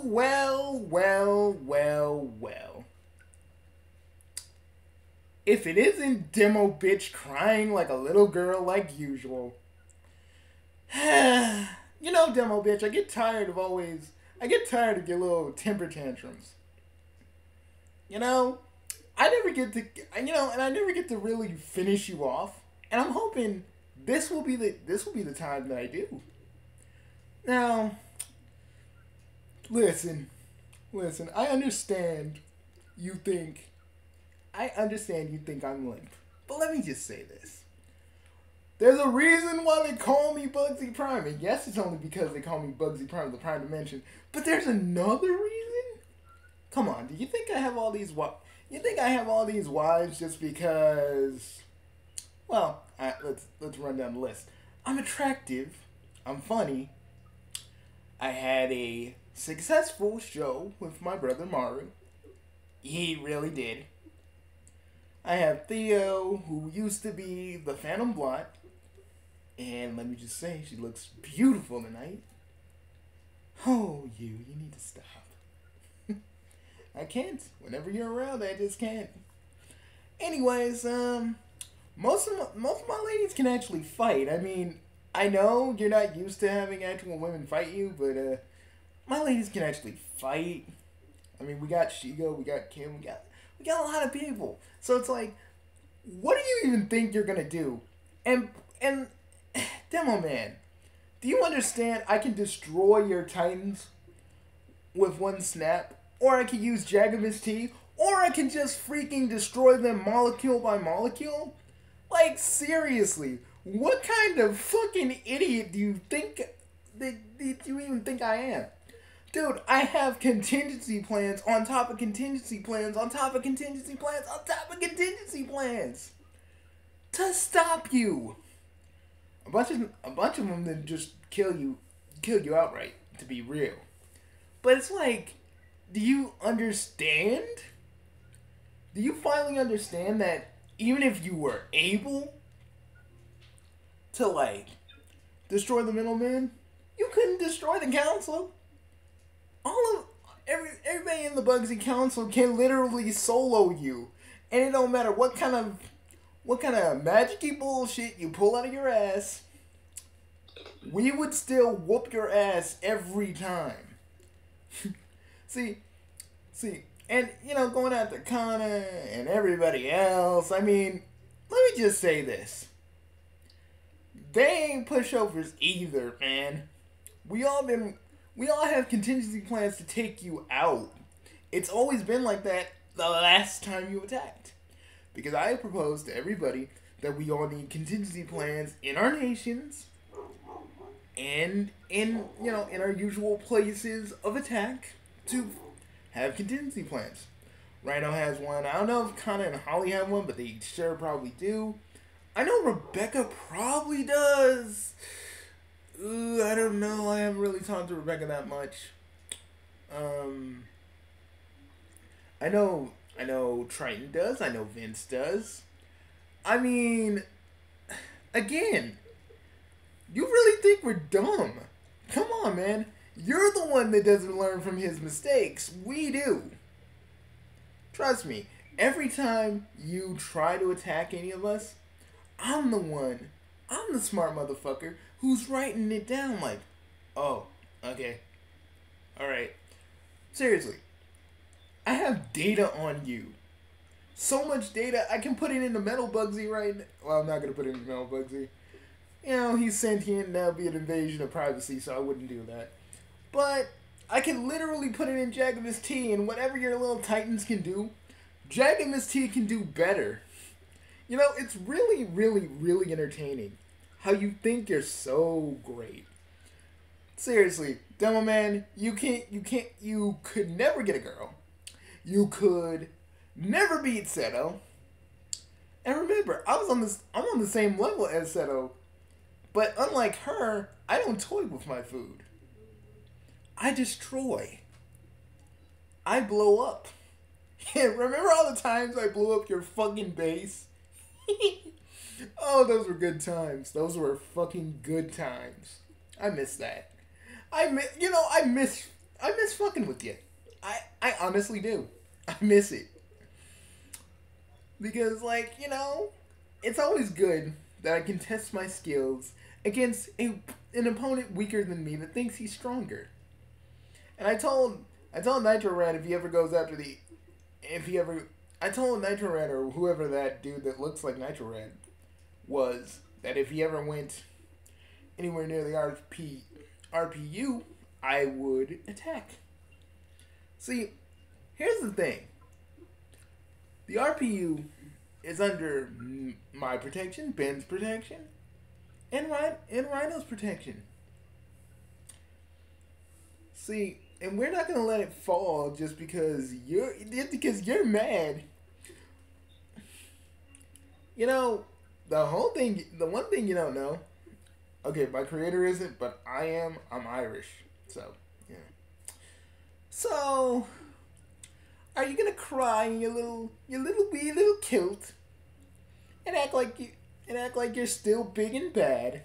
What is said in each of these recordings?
Well. If it isn't Demo Bitch crying like a little girl like usual. You know, Demo Bitch, I get tired of your little temper tantrums. You know, I never get to really finish you off. And I'm hoping this will be the time that I do. Now, listen, I understand you think I'm limp. But let me just say this. There's a reason why they call me Bugsy Prime. And yes, it's only because they call me Bugsy Prime, the Prime Dimension. But there's another reason? Come on, do you think I have all these wives just because... Well, let's run down the list. I'm attractive. I'm funny. I had a successful show with my brother Maru. He really did. I have Theo, who used to be the Phantom Blot. And let me just say, she looks beautiful tonight. Oh, you need to stop. I can't. Whenever you're around, I just can't. Anyways, most of my ladies can actually fight. I mean, I know you're not used to having actual women fight you, but my ladies can actually fight. I mean, we got Shigo, we got Kim, we got a lot of people. So it's like, what do you even think you're gonna do? And Demo Man, do you understand? I can destroy your Titans with one snap, or I can use Jagamis T, or I can just freaking destroy them molecule by molecule. Like, seriously, what kind of fucking idiot do you think that you even think I am? Dude, I have contingency plans on top of contingency plans on top of contingency plans on top of contingency plans to stop you. A bunch of them then just kill you outright, to be real. But it's like, do you understand? Do you finally understand that even if you were able to, like, destroy the middleman, you couldn't destroy the council? Everybody in the Bugsy Council can literally solo you, and it don't matter what kind of magic-y bullshit you pull out of your ass. We would still whoop your ass every time. see, and going after Kana and everybody else. I mean, let me just say this: they ain't pushovers either, man. We all have contingency plans to take you out. It's always been like that the last time you attacked. Because I proposed to everybody that we all need contingency plans in our nations and in our usual places of attack to have contingency plans. Rhino has one. I don't know if Kana and Holly have one, but they sure probably do. I know Rebecca probably does. I don't know. I haven't really talked to Rebecca that much. I know Triton does. I know Vince does. I mean, again, you really think we're dumb? Come on, man. You're the one that doesn't learn from his mistakes. We do. Trust me. Every time you try to attack any of us, I'm the smart motherfucker who's writing it down like, oh, okay, alright. Seriously, I have data on you. So much data, I can put it into Metal Bugsy right now. Well, I'm not going to put it into Metal Bugsy. He's sentient and that would be an invasion of privacy, so I wouldn't do that. But I can literally put it in Jagamis T, and whatever your little Titans can do, Jagamis T can do better. It's really, really, really entertaining how you think you're so great. Seriously, Demo Man, you could never get a girl. You could never beat Seto. And remember, I'm on the same level as Seto. But unlike her, I don't toy with my food. I destroy. I blow up. Remember all the times I blew up your fucking base? Oh, those were good times. Those were fucking good times. I miss that. I miss I miss fucking with you. I honestly do. I miss it. Because, like, you know, it's always good that I can test my skills against an opponent weaker than me that thinks he's stronger. And I told Nitro Rat if he ever goes after I told Nitro Rat or whoever that dude that looks like Nitro Rat was that if he ever went anywhere near the RPU, I would attack. See, here's the thing. The RPU is under my protection, Ben's protection, and Rhino's protection. See, and we're not gonna let it fall just because you're mad. You know, the one thing you don't know. Okay, my creator isn't, but I am. I'm Irish, so yeah. So, are you gonna cry in your little wee little kilt and act like you're still big and bad?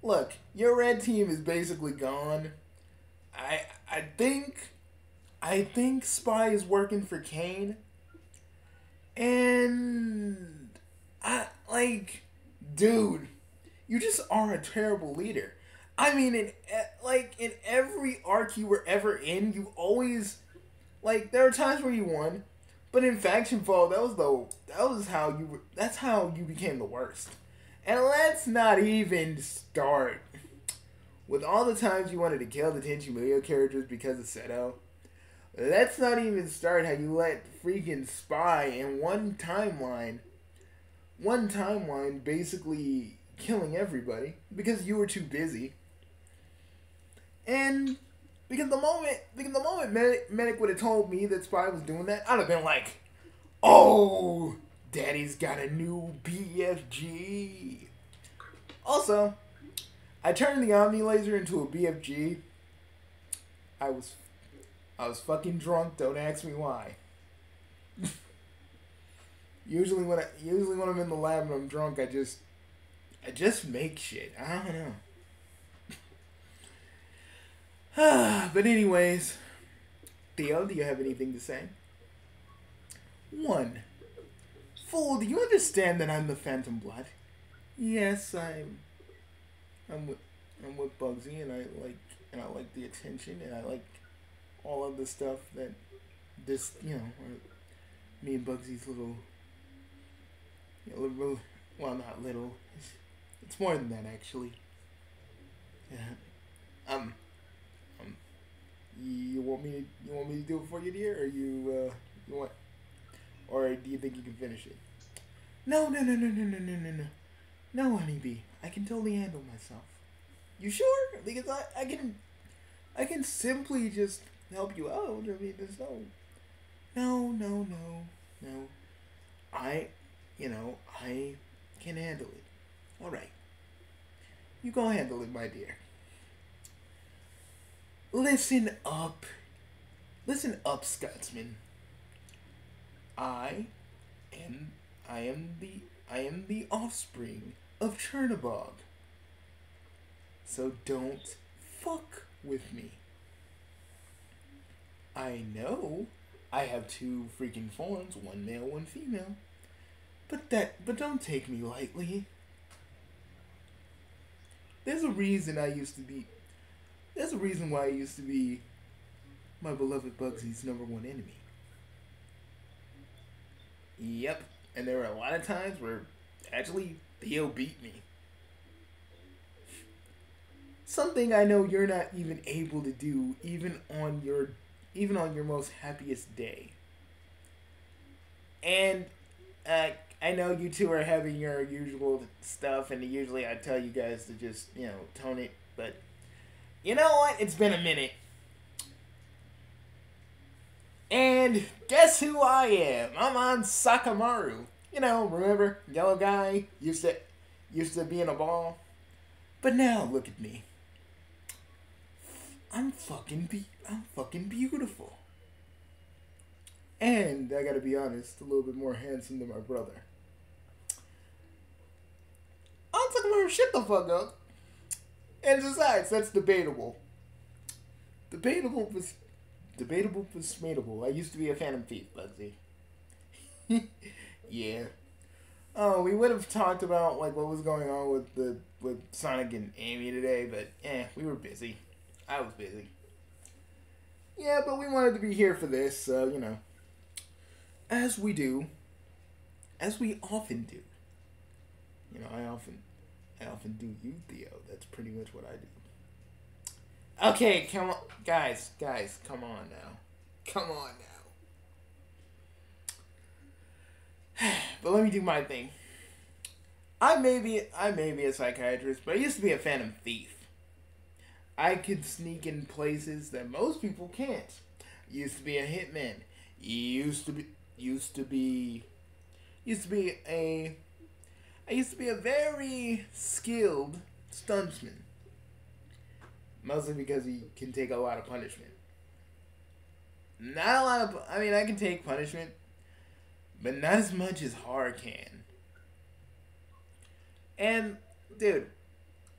Look, your red team is basically gone. I think Spy is working for Kane, and dude, you just are a terrible leader. I mean, in every arc you were ever in, you always there are times where you won, but in Faction Fall, that's how you became the worst. And let's not even start with all the times you wanted to kill the Tenchi Muyo characters because of Seto. Let's not even start how you let freaking Spy in one timeline basically killing everybody because you were too busy. And because the moment Medic would have told me that Spy was doing that, I'd have been like, oh, Daddy's got a new BFG. Also, I turned the Omni Laser into a BFG. I was fucking drunk. Don't ask me why. Usually when I'm in the lab and I'm drunk, I just make shit. I don't know. But anyways, Theo, do you have anything to say? 1. Fool, do you understand that I'm the Phantom Blood? Yes, I'm with Bugsy, and I like the attention, and I like all of the stuff that this, me and Bugsy's little, well, not little, it's more than that actually. Yeah. You want me to do it for you, dear, or you want, or do you think you can finish it? No, honeybee. I can totally handle myself. You sure? Because I can simply just help you out. I mean, there's no. I can handle it. All right. You go handle it, my dear. Listen up, Scotsman. I am the offspring of Chernobog. So don't fuck with me. I know I have 2 freaking forms, 1 male, 1 female. But don't take me lightly. There's a reason why I used to be my beloved Bugsy's #1 enemy. Yep, and there were a lot of times where actually Theo beat me. Something I know you're not even able to do even on your most happiest day. And I know you two are having your usual stuff, and usually I tell you guys to just, tone it, but you know what? It's been a minute. And guess who I am? I'm on Sakamaru. Remember? Yellow guy used to be in a ball. But now look at me. I'm fucking beautiful. And I gotta be honest, a little bit more handsome than my brother. I'm Sakamaru, shut the fuck up. And besides, that's debatable. Debatable was debatable. I used to be a Phantom Thief, Bugsy. Yeah. Oh, we would have talked about like what was going on with Sonic and Amy today, but we were busy. I was busy. Yeah, but we wanted to be here for this, so you know, as we do, as we often do. You know, I often do you, Theo. That's pretty much what I do. Okay, come on, guys, come on now, come on now. But let me do my thing. I may be a psychiatrist, but I used to be a Phantom Thief. I could sneak in places that most people can't. Used to be a hitman. Used to be a very skilled stuntsman. Mostly because he can take a lot of punishment. Not a lot of, I mean, I can take punishment, but not as much as Har can. And, dude,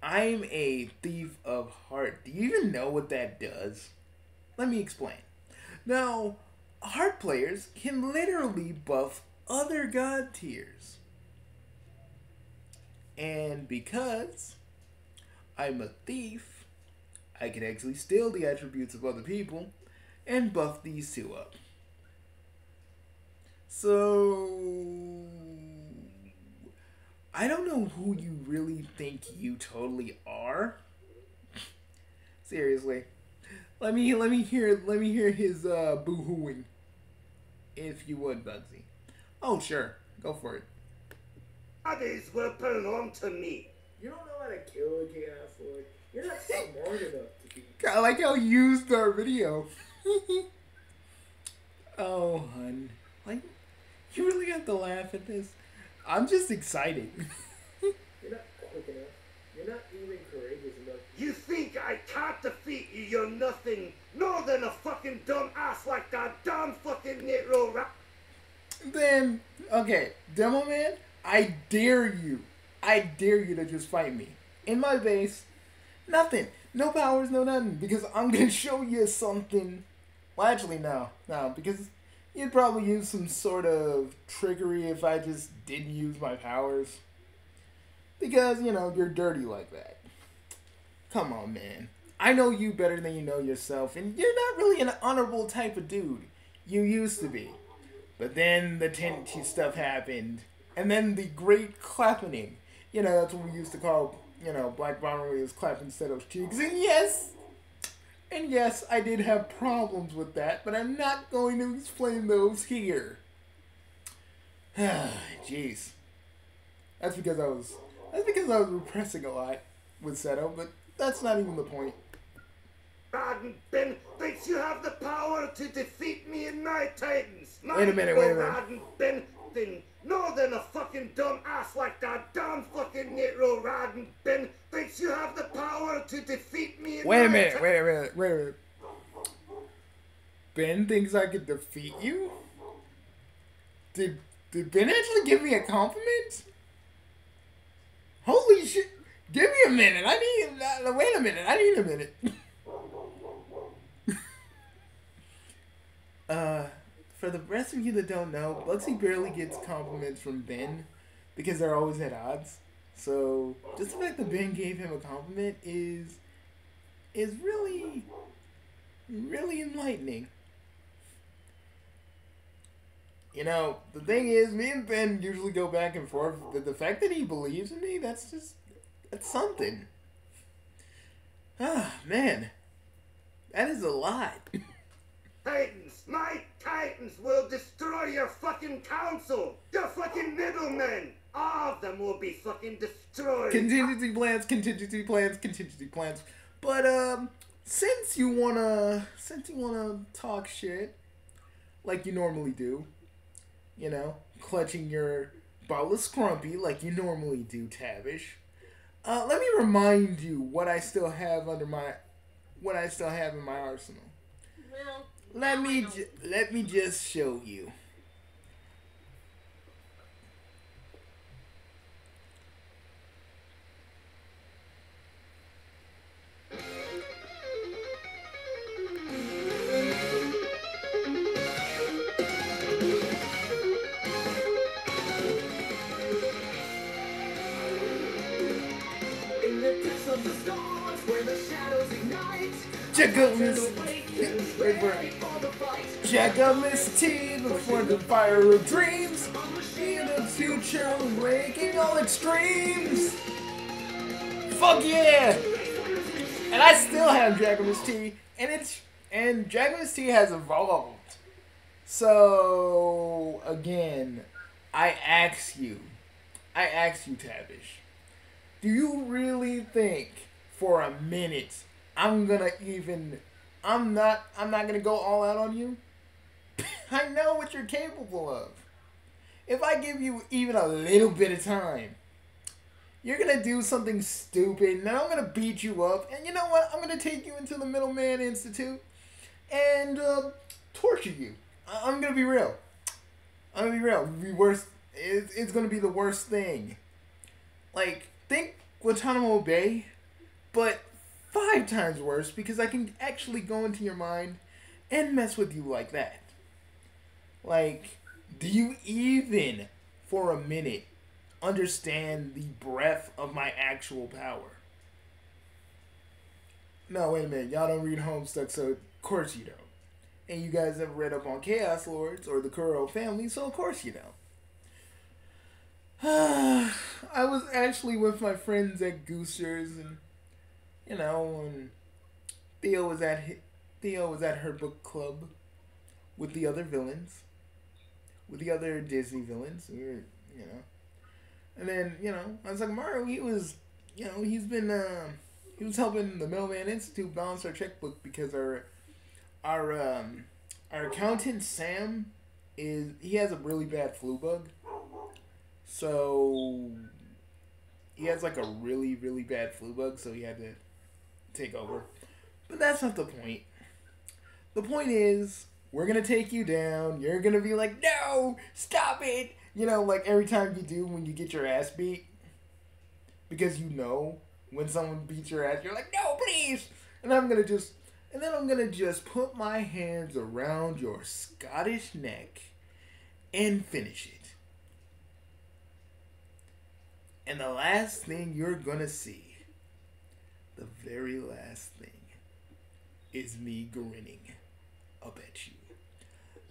I'm a thief of heart. Do you even know what that does? Let me explain. Now, heart players can literally buff other god tiers. And because I'm a thief, I can actually steal the attributes of other people and buff these two up. So, I don't know who you really think you totally are. Seriously. Let me hear his boo-hooing. If you would, Bugsy. Oh, sure. Go for it. Others will belong to me. You don't know how to kill a Chaos Lord. You're not smart enough to be. I like how you used our video. Oh, hun. Like, you really have to laugh at this. I'm just excited. You're not quick enough. You're not even courageous enough. You think I can't defeat you? You're nothing more than a fucking dumb ass like that dumb fucking Nitro rap. Then, okay, Demo Man, I dare you. I dare you to just fight me. In my base, nothing. No powers, no nothing. Because I'm going to show you something. Well, actually, no. No, because you'd probably use some sort of trickery if I just didn't use my powers. Because, you know, you're dirty like that. Come on, man. I know you better than you know yourself, and you're not really an honorable type of dude. You used to be. But then the Tenchi stuff happened, and then the Great Clapping. You know, that's what we used to call, you know, Black Bomber's clap instead of cheeks. And yes, I did have problems with that, but I'm not going to explain those here. Jeez. That's because I was repressing a lot with Seto, but that's not even the point. Raiden Ben thinks you have the power to defeat me and my Titans. Wait a minute. Raiden Ben thin more than a fucking dumb ass like that dumb fucking Nitro. Raiden Ben thinks you have the power to defeat me and Wait a minute. Ben thinks I could defeat you? Did Ben actually give me a compliment? Holy shit. Give me a minute. Wait a minute. I need a minute. For the rest of you that don't know, Bugsy barely gets compliments from Ben because they're always at odds. So just the fact that Ben gave him a compliment is really, really enlightening. You know, the thing is, me and Ben usually go back and forth, but the fact that he believes in me, that's something. Ah, man. That is a lot. Titans, my Titans will destroy your fucking council. Your fucking middlemen. All of them will be fucking destroyed. Contingency plans. But, since you wanna talk shit, like you normally do, you know, clutching your bottle of Scrumpy like you normally do, Tavish, let me remind you what I still have in my arsenal. Well, let me just show you. Jagamis T before the fire of dreams. In the future, waking all extremes. Fuck yeah! And I still have Jagamis T, and Jagamis T has evolved. So again, I ask you, Tavish, do you really think for a minute I'm not gonna go all out on you? I know what you're capable of. If I give you even a little bit of time, you're gonna do something stupid, and then I'm gonna beat you up, and you know what? I'm gonna take you into the Middleman Institute and torture you. I'm gonna be real. It'll be worse. It's gonna be the worst thing. Like, think Guantanamo Bay, but 5 times worse, because I can actually go into your mind and mess with you like that. Like, do you even, for a minute, understand the breadth of my actual power? No, wait a minute. Y'all don't read Homestuck, so of course you don't. And you guys have read up on Chaos Lords or the Kuro family, so of course you don't. I was actually with my friends at Goosters, and you know, when Theo was at her book club with the other villains, with the other Disney villains. We were, you know, and then I was like, Mario, he was helping the Middleman Institute balance our checkbook because our accountant Sam he has a really bad flu bug. So he has like a really, really bad flu bug, so he had to take over. But that's not the point. The point is, we're gonna take you down. You're gonna be like, no, stop it. Like every time you do when you get your ass beat. Because when someone beats your ass, you're like, no, please. And I'm gonna just put my hands around your Scottish neck and finish it. And the last thing you're gonna see, the very last thing, is me grinning up at you,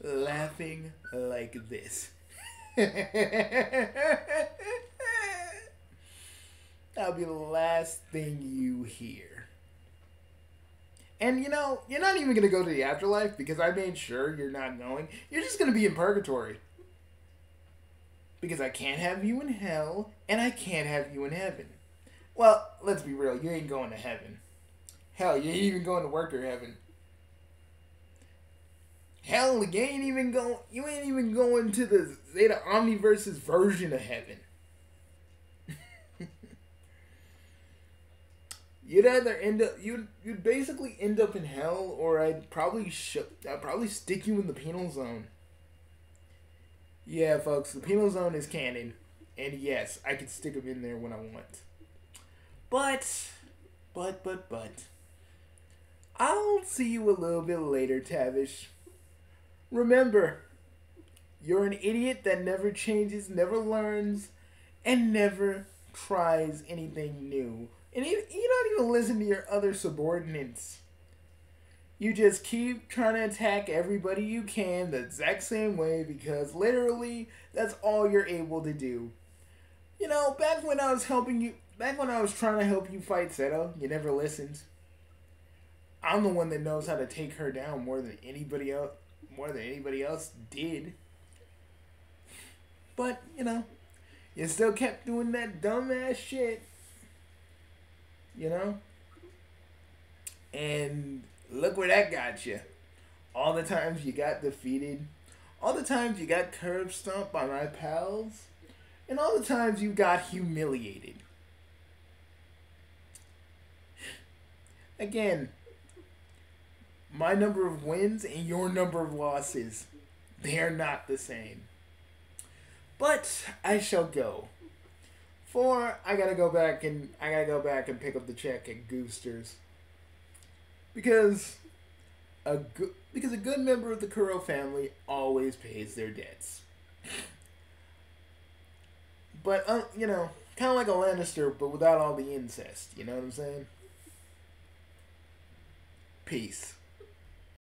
laughing like this. That'll be the last thing you hear. And you're not even gonna go to the afterlife because I made sure you're not going. You're just gonna be in purgatory. Because I can't have you in hell, and I can't have you in heaven. Well, let's be real, you ain't going to heaven. Hell, you ain't even going to worker heaven. Hell, you ain't even going to the Zeta Omniverse's version of heaven. You'd basically end up in hell, or I'd probably stick you in the penal zone. Yeah, folks, the penal zone is canon. And yes, I could stick them in there when I want. But. I'll see you a little bit later, Tavish. Remember, you're an idiot that never changes, never learns, and never tries anything new. And you don't even listen to your other subordinates. You just keep trying to attack everybody you can the exact same way because literally that's all you're able to do. Back when I was trying to help you fight Zeta, you never listened. I'm the one that knows how to take her down more than anybody else did. But, you still kept doing that dumbass shit. And look where that got you. All the times you got defeated. All the times you got curb stomped by my pals. And all the times you got humiliated. Again, my number of wins and your number of losses, they're not the same. But I shall go. For I gotta go back and pick up the check at Goosters. Because a good member of the Kuro family always pays their debts. But kind of like a Lannister, but without all the incest. You know what I'm saying? Peace.